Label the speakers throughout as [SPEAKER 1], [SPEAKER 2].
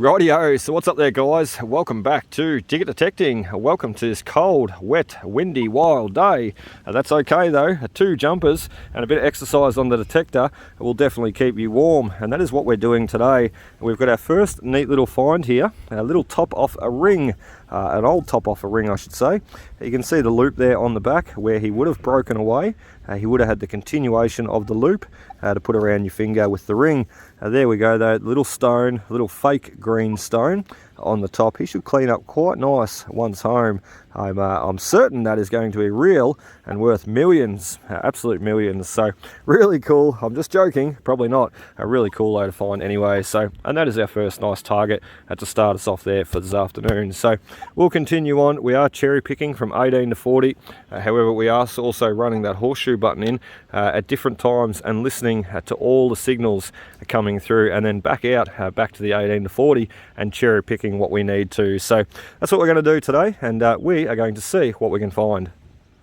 [SPEAKER 1] Rightio, so what's up there guys? Welcome back to Digger Detecting. Welcome to this cold, wet, windy, wild day. That's okay though, 2 jumpers and a bit of exercise on the detector will definitely keep you warm, and that is what we're doing today. We've got our first neat little find here, a little top off a ring, an old top off a ring I should say. You can see the loop there on the back where he would have broken away. He would have had the continuation of the loop to put around your finger with the ring. There we go though, little stone, little fake green stone on the top. He should clean up quite nice once home. I'm certain that is going to be real and worth millions, absolute millions. So really cool. I'm just joking, probably not. A really cool load to find anyway. So, and that is our first nice target to start us off there for this afternoon. So we'll continue on. We are cherry picking from 18 to 40. However, we are also running that horseshoe button in at different times and listening to all the signals coming through, and then back out back to the 18 to 40 and cherry picking what we need to. So that's what we're going to do today, and we are going to see what we can find.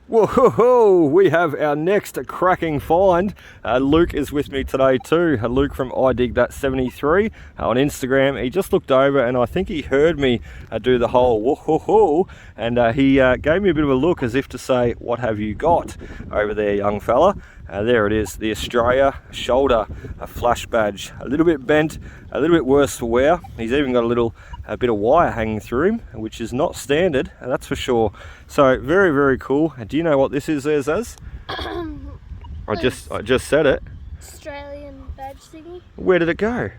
[SPEAKER 1] Whoa, we have our next cracking find. Luke is with me today too. Luke from iDigThat73 on Instagram. He just looked over and I think he heard me do the whole whoa, and he gave me a bit of a look as if to say, what have you got over there, young fella? There it is, the Australia shoulder flash badge. A little bit bent, a little bit worse for wear. He's even got a bit of wire hanging through him, which is not standard, that's for sure. So very, very cool. Do you know what this is, Az? I just said it.
[SPEAKER 2] Australian badge thingy.
[SPEAKER 1] Where did it go?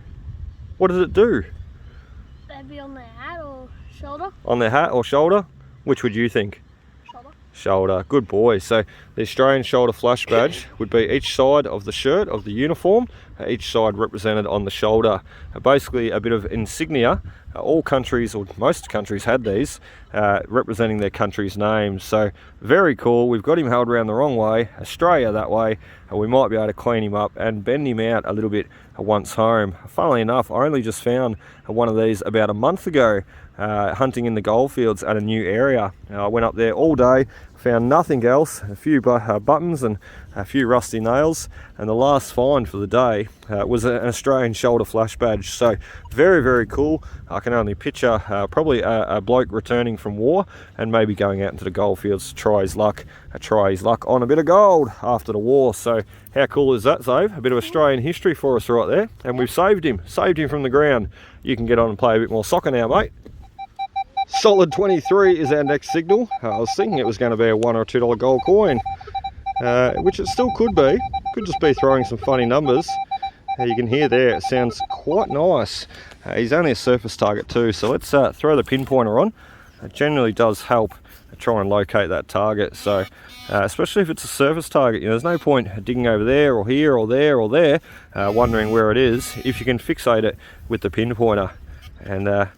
[SPEAKER 1] What did it do?
[SPEAKER 2] Maybe on their hat or shoulder.
[SPEAKER 1] On their hat or shoulder? Which would you think? Shoulder, good boy. So the Australian shoulder flash badge would be each side of the shirt of the uniform, each side represented on the shoulder. Basically a bit of insignia. All countries, or most countries, had these representing their country's name. So very cool. We've got him held around the wrong way, Australia that way. We might be able to clean him up and bend him out a little bit once home. Funnily enough, I only just found one of these about a month ago, hunting in the goldfields at a new area. I went up there all day, found nothing else, a few buttons and a few rusty nails, and the last find for the day was an Australian shoulder flash badge. So very, very cool. I can only picture probably a bloke returning from war and maybe going out into the goldfields to try his luck on a bit of gold after the war. So how cool is that, Zave? A bit of Australian history for us right there, and we've saved him from the ground. You can get on and play a bit more soccer now, mate. Solid 23 is our next signal. I was thinking it was going to be a $1 or $2 gold coin, which it still could be. Could just be throwing some funny numbers. You can hear there, it sounds quite nice. He's only a surface target too, so let's throw the pinpointer on. It generally does help try and locate that target. So especially if it's a surface target, there's no point digging over there or here or there or there, wondering where it is, if you can fixate it with the pinpointer. And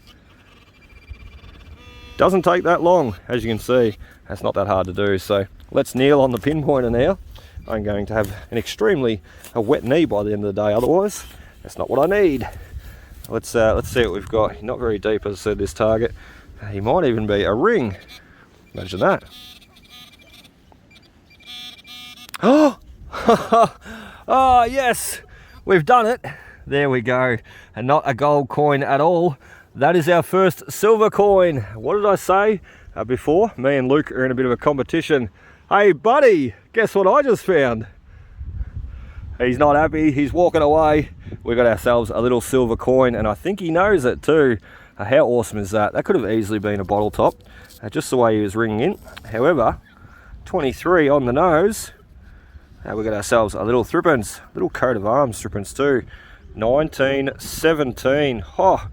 [SPEAKER 1] doesn't take that long, as you can see. That's not that hard to do. So let's kneel on the pinpointer now. I'm going to have an extremely wet knee by the end of the day, otherwise that's not what I need. Let's see what we've got. Not very deep, as I said, this target. He might even be a ring. Imagine that. Oh, oh yes, we've done it. There we go. And not a gold coin at all. That is our first silver coin. What did I say before? Me and Luke are in a bit of a competition. Hey buddy, guess what I just found? He's not happy, he's walking away. We got ourselves a little silver coin, and I think he knows it too. How awesome is that? That could have easily been a bottle top, just the way he was ringing in. However, 23 on the nose. We got ourselves a little threepence, little coat of arms threepence too. 1917. Oh,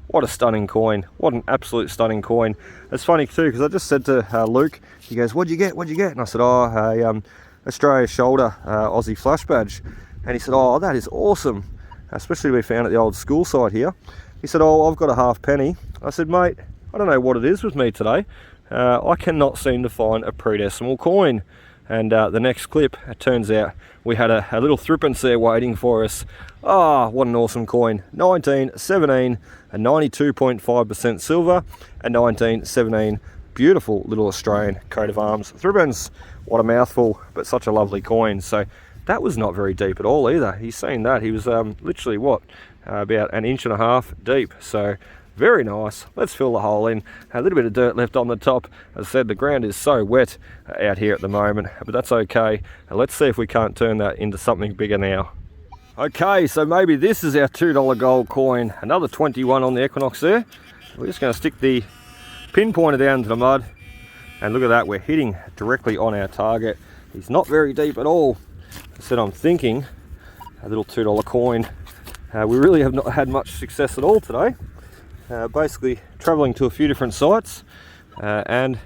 [SPEAKER 1] what a stunning coin. What an absolute stunning coin. It's funny too, because I just said to Luke, he goes, what'd you get? And I said, oh, a Australia shoulder Aussie flash badge. And he said, oh, that is awesome. Especially we found at the old school site here. He said, oh, I've got a half penny. I said, mate, I don't know what it is with me today. I cannot seem to find a pre-decimal coin. And the next clip, it turns out we had a little threepence there waiting for us. Ah, what an awesome coin. 1917, a 92.5% silver, and 1917 beautiful little Australian coat of arms threepence. What a mouthful, but such a lovely coin. So that was not very deep at all either. He's saying that he was literally what, about 1.5 inches deep. So Very nice. Let's fill the hole in. A little bit of dirt left on the top. As I said, the ground is so wet out here at the moment, but that's okay. Let's see if we can't turn that into something bigger now. Okay, so maybe this is our $2 gold coin. Another 21 on the Equinox there. We're just going to stick the pinpointer down to the mud, and look at that, we're hitting directly on our target. He's not very deep at all. I said I'm thinking a little $2 coin. We really have not had much success at all today. Basically traveling to a few different sites and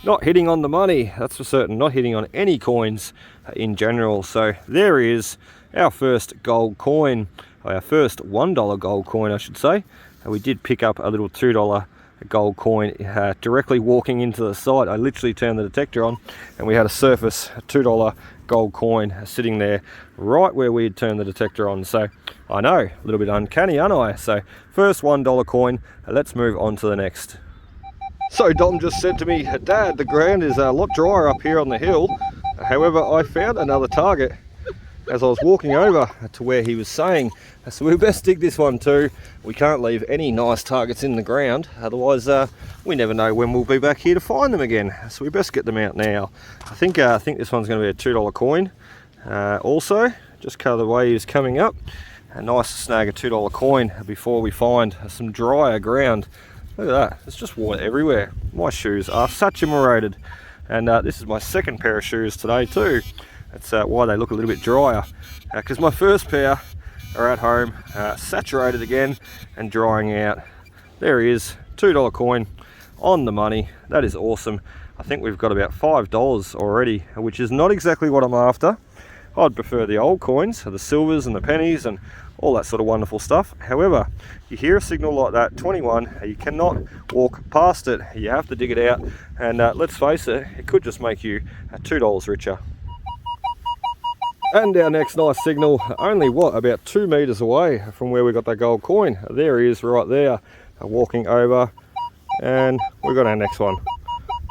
[SPEAKER 1] not hitting on the money, that's for certain. Not hitting on any coins in general. So there is our first gold coin, our first $1 gold coin I should say. We did pick up a little $2 gold coin directly walking into the site. I literally turned the detector on and we had a surface $2 gold coin sitting there right where we had turned the detector on. So I know, a little bit uncanny, aren't I? So first $1 coin, let's move on to the next. So Dom just said to me, Dad, the ground is a lot drier up here on the hill. However, I found another target as I was walking over to where he was saying. So we best dig this one too. We can't leave any nice targets in the ground, otherwise we never know when we'll be back here to find them again. So we best get them out now. I think this one's going to be a $2 coin. Also, just the way he was coming up, nice to snag a $2 coin before we find some drier ground. Look at that, it's just water everywhere. My shoes are saturated, and this is my second pair of shoes today too. That's why they look a little bit drier, because my first pair are at home, saturated again and drying out. There he is, $2 coin on the money. That is awesome. I think we've got about $5 already, which is not exactly what I'm after. I'd prefer the old coins, the silvers and the pennies and all that sort of wonderful stuff. However, you hear a signal like that, 21, you cannot walk past it. You have to dig it out, and let's face it, it could just make you $2 richer. And our next nice signal, only what, about 2 meters away from where we got that gold coin. There he is right there, walking over, and we got our next one.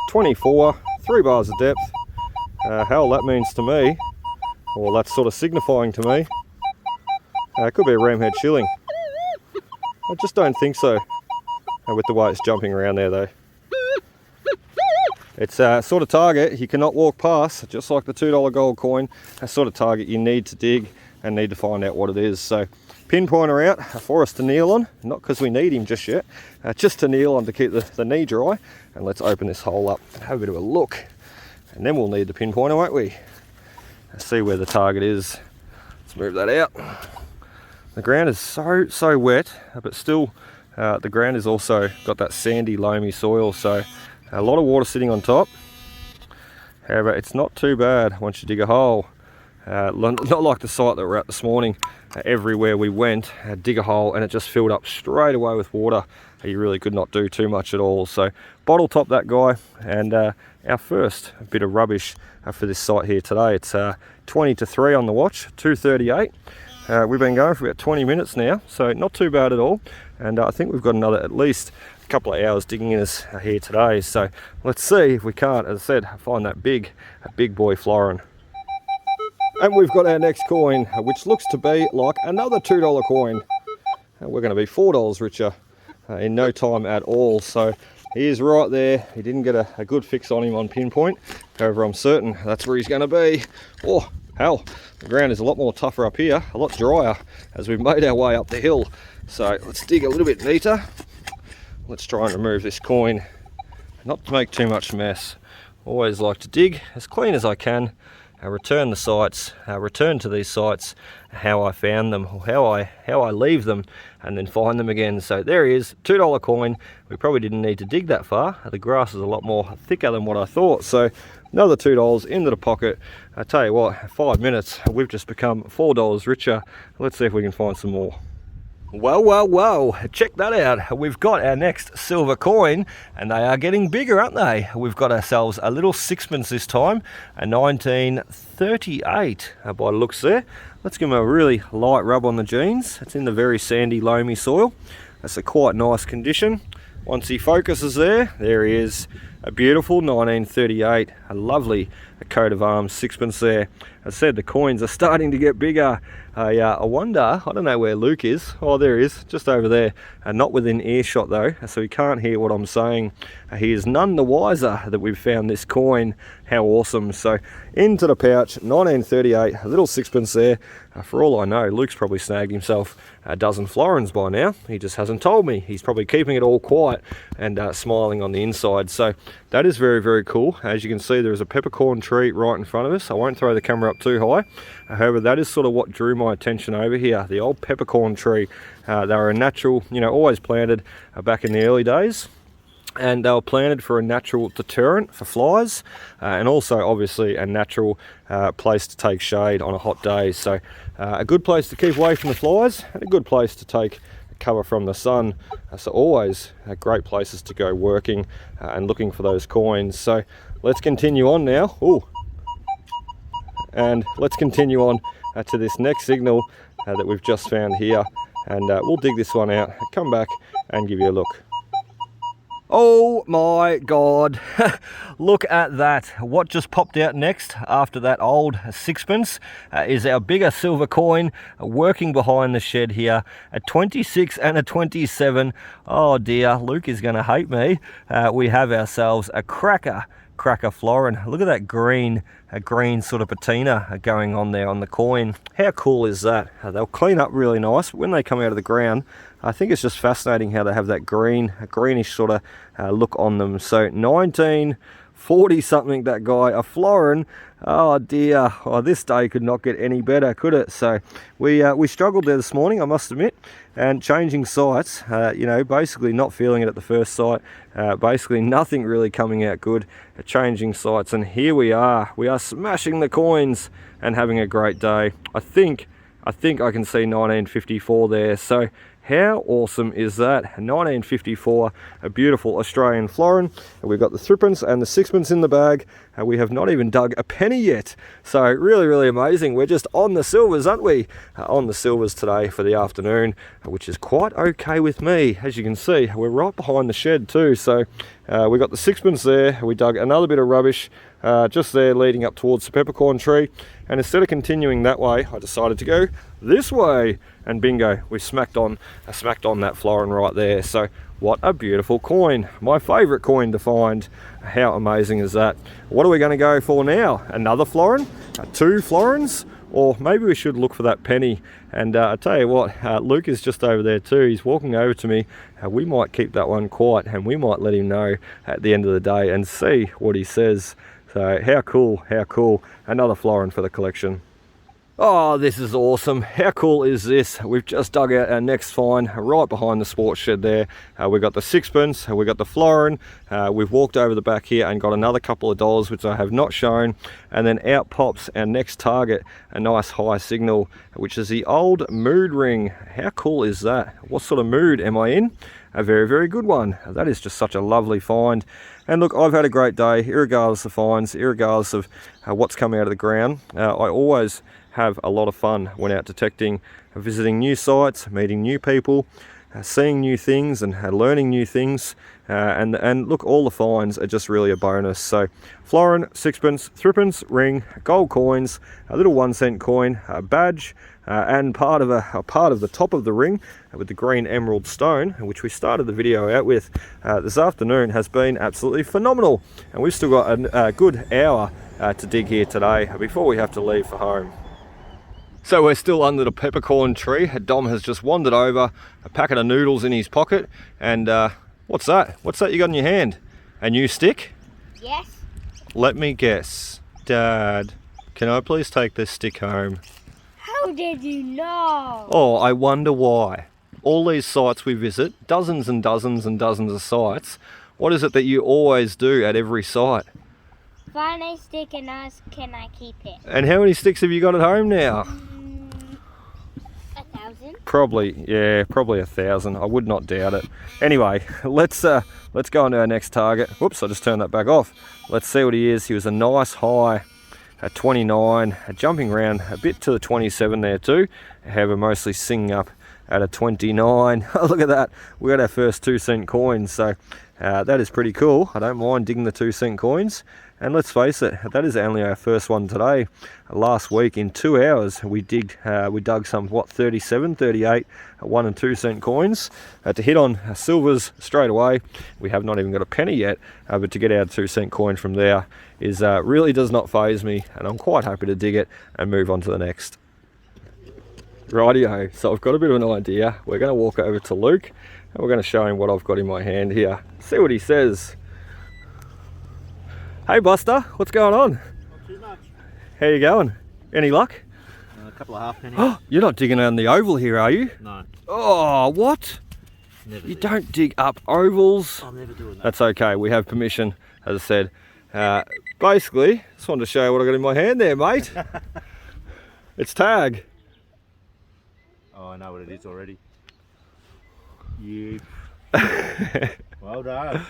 [SPEAKER 1] 24, 3 bars of depth. Hell, that means to me, well, that's sort of signifying to me, it could be a ramhead shilling. I just don't think so, with the way it's jumping around there though. It's a sort of target you cannot walk past, just like the $2 gold coin. A sort of target you need to dig and need to find out what it is. So pinpointer out for us to kneel on, not because we need him just yet, just to kneel on to keep the knee dry. And let's open this hole up and have a bit of a look, and then we'll need the pinpointer, won't we? Let's see where the target is. Let's move that out. The ground is so wet, but still the ground has also got that sandy, loamy soil, so a lot of water sitting on top. However, it's not too bad once you dig a hole. Not like the site that we're at this morning. Everywhere we went, dig a hole and it just filled up straight away with water. You really could not do too much at all. So bottle top that guy, and our first bit of rubbish for this site here today. It's 20 to 3 on the watch, 2:38. We've been going for about 20 minutes now, so not too bad at all. And I think we've got another at least a couple of hours digging in us here today. So let's see if we can't, as I said, find that big boy florin. And we've got our next coin, which looks to be like another $2 coin. We're going to be $4 richer in no time at all. So he is right there. He didn't get a good fix on him on pinpoint. However, I'm certain that's where he's going to be. Oh, hell, the ground is a lot more tougher up here, a lot drier as we've made our way up the hill. So let's dig a little bit neater. Let's try and remove this coin, not to make too much mess. Always like to dig as clean as I can. Return the sites, return to these sites how I found them, or how I leave them, and then find them again. So there he is, $2 coin. We probably didn't need to dig that far. The grass is a lot more thicker than what I thought. So another $2 into the pocket. I tell you what, 5 minutes, we've just become $4 richer. Let's see if we can find some more. Well, check that out. We've got our next silver coin, and they are getting bigger, aren't they? We've got ourselves a little sixpence this time, a 1938 by the looks there. Let's give him a really light rub on the jeans. It's in the very sandy, loamy soil. That's a quite nice condition. Once he focuses there he is. A beautiful 1938, a lovely coat of arms, sixpence there. As I said, the coins are starting to get bigger. I wonder, I don't know where Luke is. Oh, there he is, just over there. Not within earshot though, so he can't hear what I'm saying. He is none the wiser that we've found this coin. How awesome. So into the pouch, 1938, a little sixpence there. For all I know, Luke's probably snagged himself a dozen florins by now. He just hasn't told me. He's probably keeping it all quiet and smiling on the inside. So that is very, very cool. As you can see, there is a peppercorn tree right in front of us. I won't throw the camera up too high. However, that is sort of what drew my attention over here, the old peppercorn tree. They were a natural, you know, always planted back in the early days. And they were planted for a natural deterrent for flies, and also obviously a natural place to take shade on a hot day. So a good place to keep away from the flies and a good place to take cover from the sun. So always great places to go working and looking for those coins. So let's continue on now. Ooh. And let's continue on to this next signal that we've just found here, and we'll dig this one out, come back and give you a look. Oh my God, look at that. What just popped out next after that old sixpence is our bigger silver coin working behind the shed here. A 26 and a 27. Oh dear, Luke is going to hate me. We have ourselves a cracker florin. Look at that green, a green sort of patina going on there on the coin. How cool is that? They'll clean up really nice when they come out of the ground. I think it's just fascinating how they have that greenish sort of look on them. So 1940 something, that guy, a florin. Oh dear, oh, this day could not get any better, could it? So we struggled there this morning, I must admit, and changing sights, you know, basically not feeling it at the first sight, basically nothing really coming out good, changing sights, and here we are smashing the coins and having a great day. I think I can see 1954 there. So how awesome is that? 1954, a beautiful Australian florin. We've got the threepence and the sixpence in the bag. We have not even dug a penny yet. So really, really amazing. We're just on the silvers, aren't we? On the silvers today for the afternoon, which is quite okay with me. As you can see, we're right behind the shed too. So we got the sixpence there. We dug another bit of rubbish just there leading up towards the peppercorn tree. And instead of continuing that way, I decided to go this way. And bingo, we smacked on that florin right there. So what a beautiful coin. My favourite coin to find. How amazing is that? What are we going to go for now? Another florin? Two florins? Or maybe we should look for that penny. And I tell you what, Luke is just over there too. He's walking over to me. We might keep that one quiet and we might let him know at the end of the day and see what he says. So how cool, how cool. Another florin for the collection. Oh, this is awesome. How cool is this? We've just dug out our next find right behind the sports shed there. We've got the sixpence, we've got the florin. We've walked over the back here and got another couple of dollars, which I have not shown. And then out pops our next target, a nice high signal, which is the old mood ring. How cool is that? What sort of mood am I in? A very, very good one. That is just such a lovely find. And look, I've had a great day, irregardless of finds, irregardless of what's coming out of the ground. I always have a lot of fun when out detecting, visiting new sites, meeting new people, seeing new things and learning new things. And look, all the finds are just really a bonus. So florin, sixpence, threepence, ring, gold coins, a little 1 cent coin, a badge, and part of the top of the ring with the green emerald stone, which we started the video out with this afternoon, has been absolutely phenomenal. And we've still got a good hour to dig here today before we have to leave for home. So we're still under the peppercorn tree. Dom has just wandered over, a packet of noodles in his pocket, and what's that? What's that you got in your hand? A new stick?
[SPEAKER 2] Yes.
[SPEAKER 1] Let me guess. Dad, can I please take this stick home?
[SPEAKER 2] How did you know?
[SPEAKER 1] Oh, I wonder why. All these sites we visit, dozens and dozens and dozens of sites, what is it that you always do at every site?
[SPEAKER 2] Find a stick and ask, can I keep it?
[SPEAKER 1] And how many sticks have you got at home now?
[SPEAKER 2] 1,000.
[SPEAKER 1] Probably, yeah, probably 1,000. I would not doubt it. Anyway, let's go on to our next target. Whoops, I just turned that back off. Let's see what he is. He was a nice high, a 29, jumping around a bit to the 27 there too. However, mostly singing up at a 29. Look at that. We got our first 2 cent coins. So that is pretty cool. I don't mind digging the 2-cent coins. And let's face it, that is only our first one today. Last week in 2 hours we dug some 37, 38 1 and 2 cent coins. To hit on silvers straight away, we have not even got a penny yet, but to get our 2 cent coin from there is really does not faze me, and I'm quite happy to dig it and move on to the next. Rightio, so I've got a bit of an idea. We're going to walk over to Luke and we're going to show him what I've got in my hand here. See what he says. Hey Buster, what's going on?
[SPEAKER 3] Not too much.
[SPEAKER 1] How you going? Any luck?
[SPEAKER 3] A couple of half pennies.
[SPEAKER 1] Oh, you're not digging on the oval here, are you?
[SPEAKER 3] No.
[SPEAKER 1] Oh, what?
[SPEAKER 3] Never.
[SPEAKER 1] You don't dig up ovals?
[SPEAKER 3] I'm never doing that.
[SPEAKER 1] That's okay, we have permission, as I said. Basically, just wanted to show you what I got in my hand there, mate. It's tag.
[SPEAKER 3] Oh, I know what it is already. You. Well done.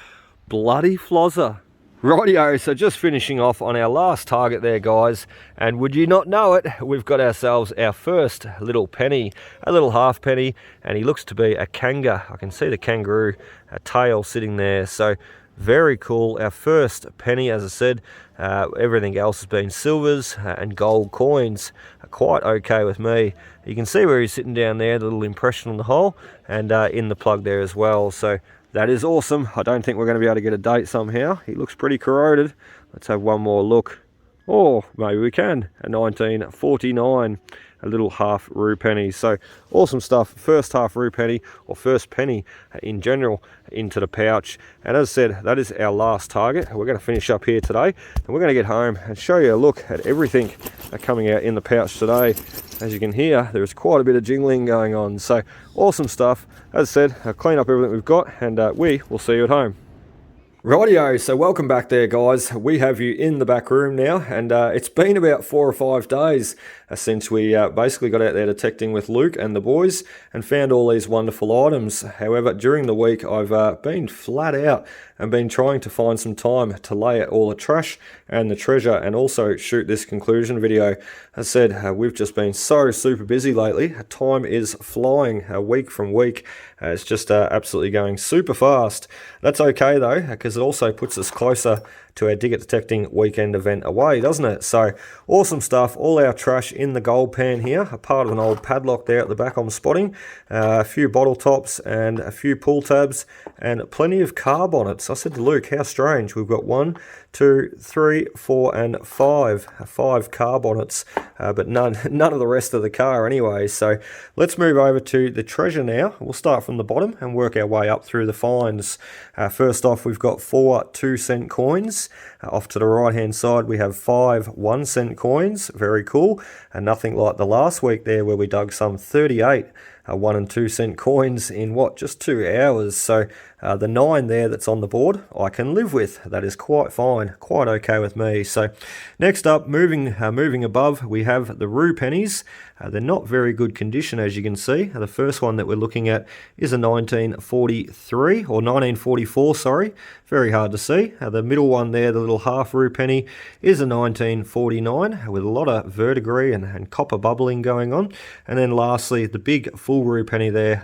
[SPEAKER 1] Bloody flozzer. Rightio, so just finishing off on our last target there, guys, and would you not know it, we've got ourselves our first little penny, a little half penny, and he looks to be a kanga. I can see the kangaroo tail sitting there, so very cool. Our first penny, as I said. Everything else has been silvers and gold coins. Quite okay with me. You can see where he's sitting down there, the little impression on the hole, and in the plug there as well. So that is awesome. I don't think we're going to be able to get a date somehow. He looks pretty corroded. Let's have one more look. Oh, maybe we can. A 1949, a little half rue penny. So awesome stuff. First half rue penny, or first penny in general, into the pouch. And as I said, that is our last target. We're going to finish up here today, and we're going to get home and show you a look at everything coming out in the pouch today. As you can hear, there is quite a bit of jingling going on. So awesome stuff. As I said, I'll clean up everything we've got, and we will see you at home. Rightio, so welcome back there, guys. We have you in the back room now, and it's been about 4 or 5 days since we basically got out there detecting with Luke and the boys and found all these wonderful items. However, during the week I've been flat out and been trying to find some time to lay out all the trash and the treasure, and also shoot this conclusion video. As I said, we've just been so super busy lately. Time is flying week from week. It's just absolutely going super fast. That's okay though, because it also puts us closer to our Dig It Detecting weekend event away, doesn't it? So awesome stuff. All our trash in the gold pan here, a part of an old padlock there at the back I'm spotting, a few bottle tops and a few pull tabs, and plenty of carb on it. So I said to Luke, how strange, we've got 1, 2, 3, 4 and 5 carb bonnets, but none of the rest of the car anyway. So let's move over to the treasure now. We'll start from the bottom and work our way up through the finds. First off, we've got 4 2-cent coins. Off to the right hand side we have 5 1-cent coins. Very cool, and nothing like the last week there where we dug some 38 1 and 2 cent coins in what, just 2 hours. So the 9 there that's on the board I can live with. That is quite fine, quite okay with me. So next up, moving above, we have the rue pennies. They're not very good condition, as you can see. The first one that we're looking at is a 1943 or 1944, sorry. Very hard to see. The middle one there, the little half rue penny, is a 1949 with a lot of verdigris and copper bubbling going on. And then lastly, the big full rue penny there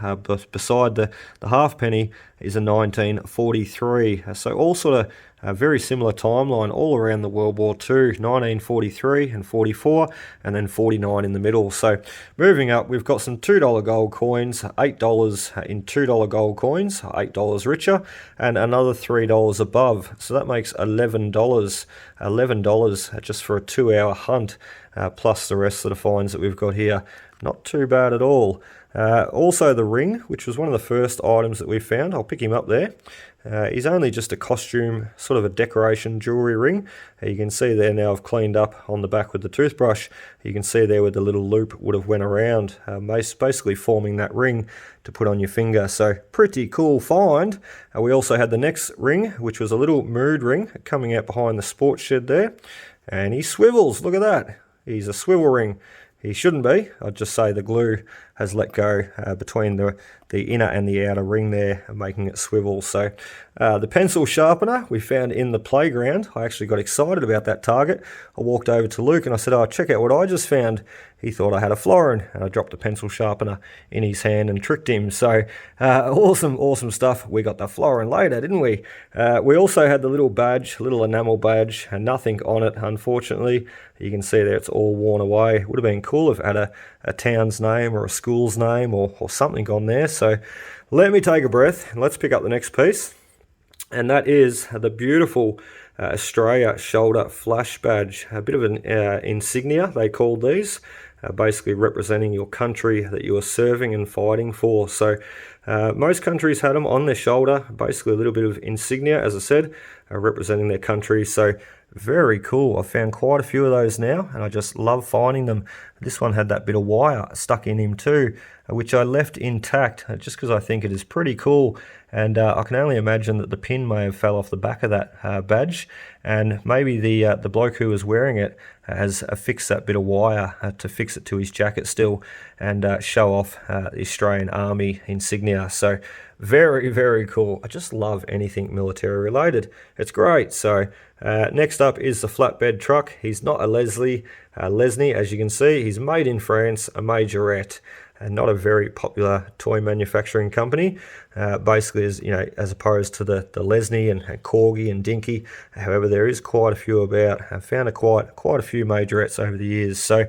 [SPEAKER 1] beside the half penny is a 1943. So all sort of a very similar timeline all around the World War II, 1943 and 44, and then 49 in the middle. So moving up, we've got some $2 gold coins, $8 in $2 gold coins, $8 richer, and another $3 above. So that makes $11 just for a 2-hour hunt, plus the rest of the finds that we've got here. Not too bad at all. Also the ring, which was one of the first items that we found. I'll pick him up there. He's only just a costume, sort of a decoration jewellery ring. You can see there now I've cleaned up on the back with the toothbrush. You can see there where the little loop would have went around, basically forming that ring to put on your finger. So pretty cool find. We also had the next ring, which was a little mood ring coming out behind the sports shed there. And he swivels, look at that. He's a swivel ring. He shouldn't be. I'd just say the glue has let go between the inner and the outer ring there, making it swivel. So the pencil sharpener we found in the playground. I actually got excited about that target. I walked over to Luke and I said, oh, check out what I just found. He thought I had a florin, and I dropped the pencil sharpener in his hand and tricked him. So awesome stuff. We got the florin later, didn't we? We also had the little badge, little enamel badge, and nothing on it, unfortunately. You can see there it's all worn away. It would have been cool if it had a town's name or a school's name or something on there. So let me take a breath and let's pick up the next piece. And that is the beautiful Australia shoulder flash badge. A bit of an insignia, they called these. Basically representing your country that you are serving and fighting for. So most countries had them on their shoulder, basically a little bit of insignia, as I said, representing their country. So very cool. I found quite a few of those now, and I just love finding them. This one had that bit of wire stuck in him too, which I left intact just because I think it is pretty cool. And I can only imagine that the pin may have fell off the back of that badge, and maybe the bloke who was wearing it has affixed that bit of wire to fix it to his jacket still and show off the Australian Army insignia. So very cool. I just love anything military related. It's great. So next up is the flatbed truck. He's not a Lesney, as you can see. He's made in France, a majorette, and not a very popular toy manufacturing company. Basically, as opposed to the Lesney and Corgi and Dinky. However, there is quite a few about. I found quite a few majorettes over the years. So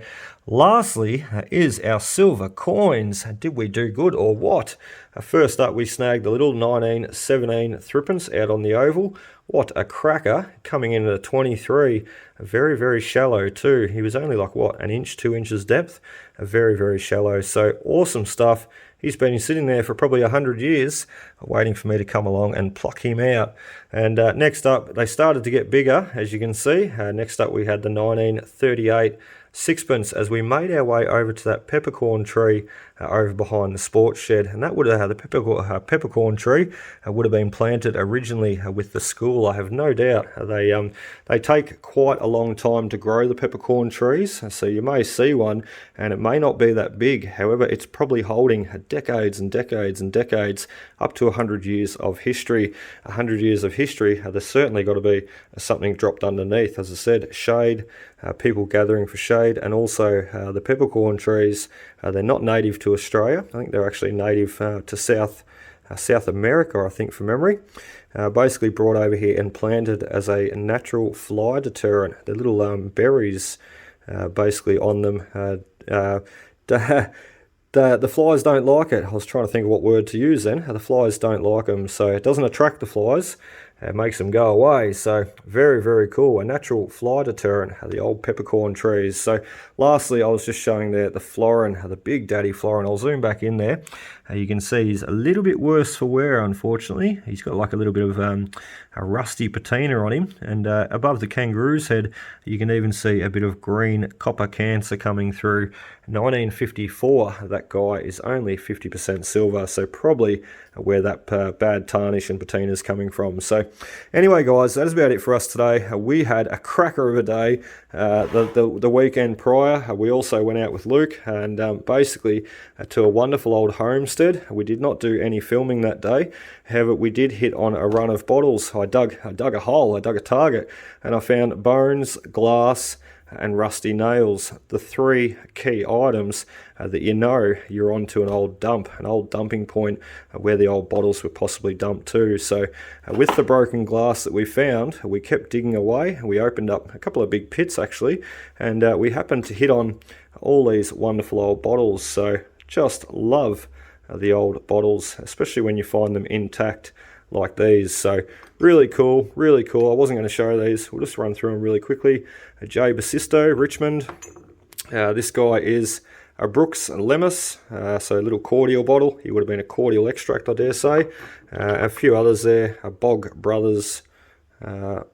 [SPEAKER 1] lastly is our silver coins. Did we do good or what? First up, we snagged the little 1917 threepence out on the oval. What a cracker, coming in at a 23. Very shallow too. He was only like, what, an inch, 2 inches depth? Very shallow. So awesome stuff. He's been sitting there for probably 100 years, waiting for me to come along and pluck him out. And next up, they started to get bigger, as you can see. Next up, we had the 1938 sixpence as we made our way over to that peppercorn tree over behind the sports shed, and that would have the peppercorn tree would have been planted originally with the school. I have no doubt they take quite a long time to grow the peppercorn trees, so you may see one and it may not be that big. However, it's probably holding decades and decades, up to 100 years of history. 100 years of history, there's certainly got to be something dropped underneath. As I said, shade, people gathering for shade, and also the peppercorn trees, they're not native to Australia. I think they're actually native to South America, I think, from memory. Basically brought over here and planted as a natural fly deterrent. The little berries basically on them. The flies don't like it. I was trying to think of what word to use then. The flies don't like them, so it doesn't attract the flies. It makes them go away. So very cool. A natural fly deterrent, the old peppercorn trees. So lastly, I was just showing there the florin, the big daddy florin. I'll zoom back in there. You can see he's a little bit worse for wear, unfortunately. He's got like a little bit of a rusty patina on him, and above the kangaroo's head you can even see a bit of green copper cancer coming through. 1954, that guy is only 50% silver, so probably where that bad tarnish and patina is coming from. So anyway guys, that is about it for us today. We had a cracker of a day. The weekend prior, we also went out with Luke and basically to a wonderful old homestead. We did not do any filming that day. However, we did hit on a run of bottles. I dug a hole, I dug a target, and I found bones, glass, and rusty nails. The three key items that you know you're onto an old dumping point where the old bottles were possibly dumped to. So with the broken glass that we found, we kept digging away. We opened up a couple of big pits actually, and we happened to hit on all these wonderful old bottles. So just love the old bottles, especially when you find them intact like these. So really cool. I wasn't going to show these. We'll just run through them really quickly. A J. Bassisto, Richmond. This guy is a Brooks and Lemus, so a little cordial bottle. He would have been a cordial extract, I dare say. A few others there. A Bog Brothers Brothers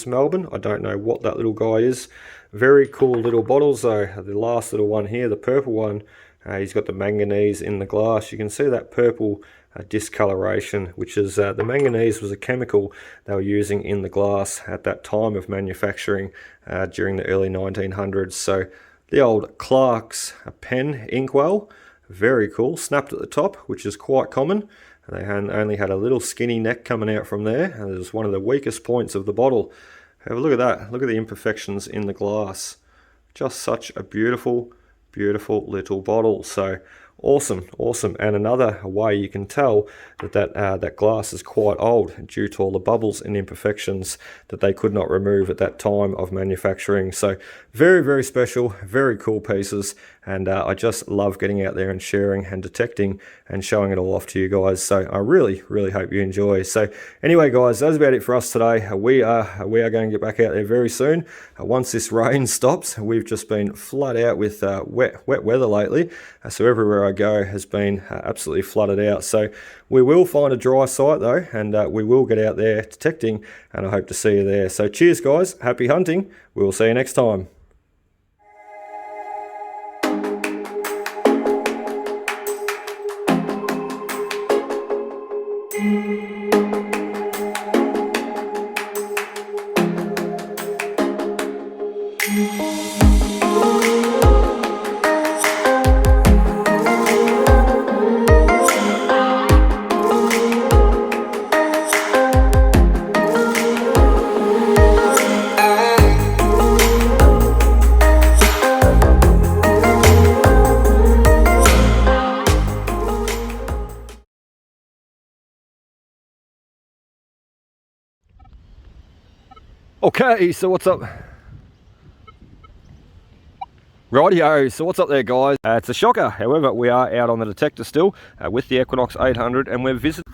[SPEAKER 1] Melbourne. I don't know what that little guy is. Very cool little bottles though. The last little one here, the purple one, he's got the manganese in the glass. You can see that purple discoloration, which is the manganese was a chemical they were using in the glass at that time of manufacturing during the early 1900s. So The old Clark's pen inkwell, very cool, snapped at the top, which is quite common. They only had a little skinny neck coming out from there, and it was one of the weakest points of the bottle. Have a look at that, look at the imperfections in the glass. Just such a beautiful, beautiful little bottle. So awesome, awesome. And another way you can tell that glass is quite old due to all the bubbles and imperfections that they could not remove at that time of manufacturing. So very, very special, very cool pieces. And I just love getting out there and sharing and detecting and showing it all off to you guys. So I really, really hope you enjoy. So anyway, guys, that's about it for us today. We are going to get back out there very soon. Once this rain stops, we've just been flooded out with wet weather lately. So everywhere I go has been absolutely flooded out. So we will find a dry site though, and we will get out there detecting, and I hope to see you there. So cheers, guys. Happy hunting. We will see you next time. Okay, so what's up? Rightio, so what's up there, guys? It's a shocker. However, we are out on the detector still with the Equinox 800, and we're visiting.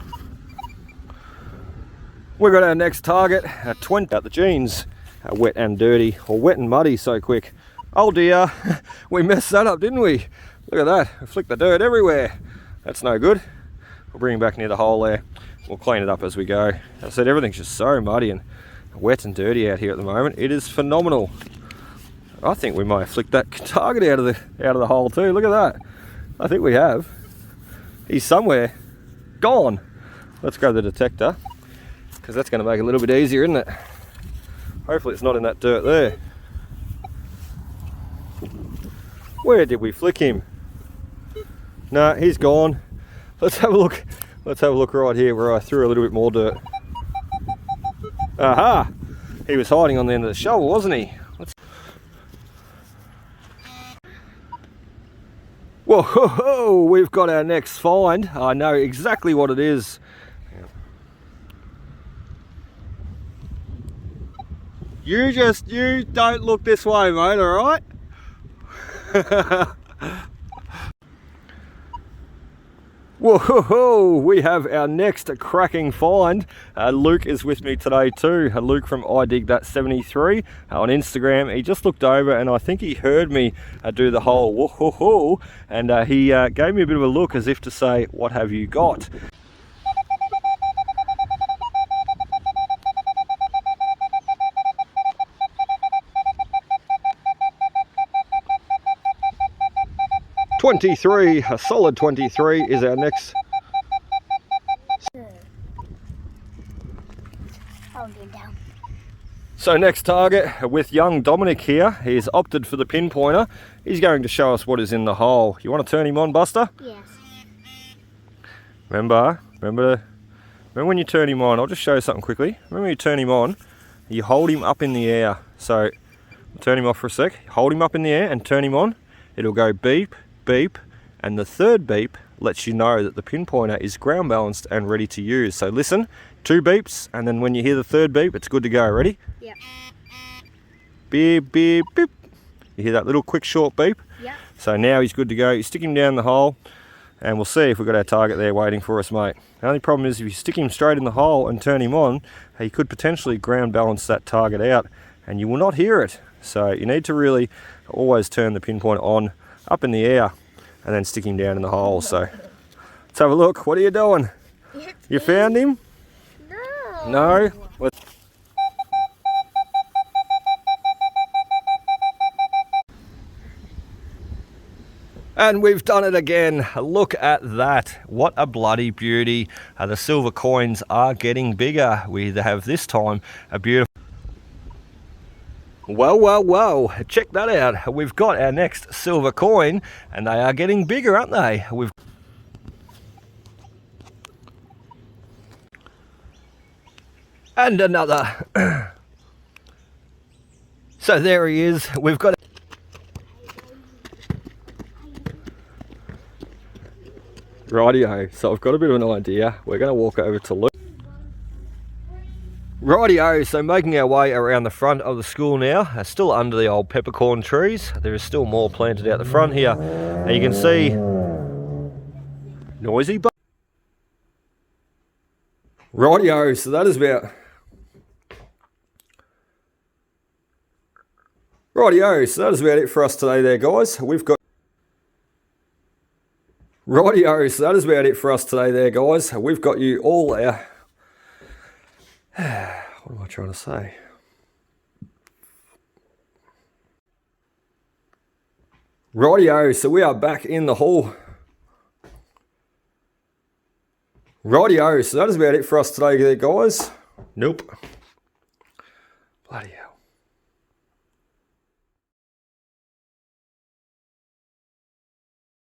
[SPEAKER 1] We've got our next target at 20 at the jeans, wet and dirty, or wet and muddy so quick. Oh dear, we messed that up, didn't we? Look at that, we flicked the dirt everywhere. That's no good. We'll bring it back near the hole there. We'll clean it up as we go. As I said, everything's just so muddy and wet and dirty out here at the moment. It is phenomenal. I think we might have flicked that target out of the hole too. Look at that. I think we have. He's somewhere gone. Let's grab the detector, because that's going to make it a little bit easier, isn't it? Hopefully it's not in that dirt there. Where did we flick him? No, he's gone. Let's have a look. Let's have a look right here where I threw a little bit more dirt. Aha! He was hiding on the end of the shovel, wasn't he? Whoa, we've got our next find. I know exactly what it is. You don't look this way, mate, alright? Whoa, we have our next cracking find. Luke is with me today too. Luke from iDigThat73 on Instagram. He just looked over and I think he heard me do the whole whoa, and he gave me a bit of a look as if to say, what have you got? .23, a solid 23 is our next.
[SPEAKER 2] Hold it down.
[SPEAKER 1] So next target with young Dominic here. He's opted for the pinpointer. He's going to show us what is in the hole. You want to turn him on, Buster?
[SPEAKER 2] Yes.
[SPEAKER 1] Remember when you turn him on, I'll just show you something quickly. Remember when you turn him on, you hold him up in the air. So turn him off for a sec. Hold him up in the air and turn him on. It'll go beep, beep, and the third beep lets you know that the pinpointer is ground balanced and ready to use. So listen, 2 beeps, and then when you hear the third beep, it's good to go. Ready?
[SPEAKER 2] Yep.
[SPEAKER 1] Beep, beep, beep. You hear that little quick short beep?
[SPEAKER 2] Yep.
[SPEAKER 1] So now he's good to go. You stick him down the hole, and we'll see if we've got our target there waiting for us, mate. The only problem is if you stick him straight in the hole and turn him on, he could potentially ground balance that target out, and you will not hear it. So you need to really always turn the pinpointer on up in the air and then stick him down in the hole. So let's have a look. What are you doing? You found him?
[SPEAKER 2] No.
[SPEAKER 1] No? And we've done it again. Look at that. What a bloody beauty. The silver coins are getting bigger. We have this time a beautiful... Whoa, check that out. We've got our next silver coin, and they are getting bigger, aren't they? And another. So there he is. We've got rightio, so I've got a bit of an idea. We're going to walk over to Luke. Rightio, so making our way around the front of the school now, still under the old peppercorn trees. There is still more planted out the front here. And you can see, noisy, but rightio, so that is about, rightio, so that is about it for us today there, guys. We've got, rightio, so that is about it for us today there, guys. We've got you all our, what am I trying to say? Rightio, so we are back in the hall. Rightio, so that is about it for us today there, guys. Nope. Bloody hell.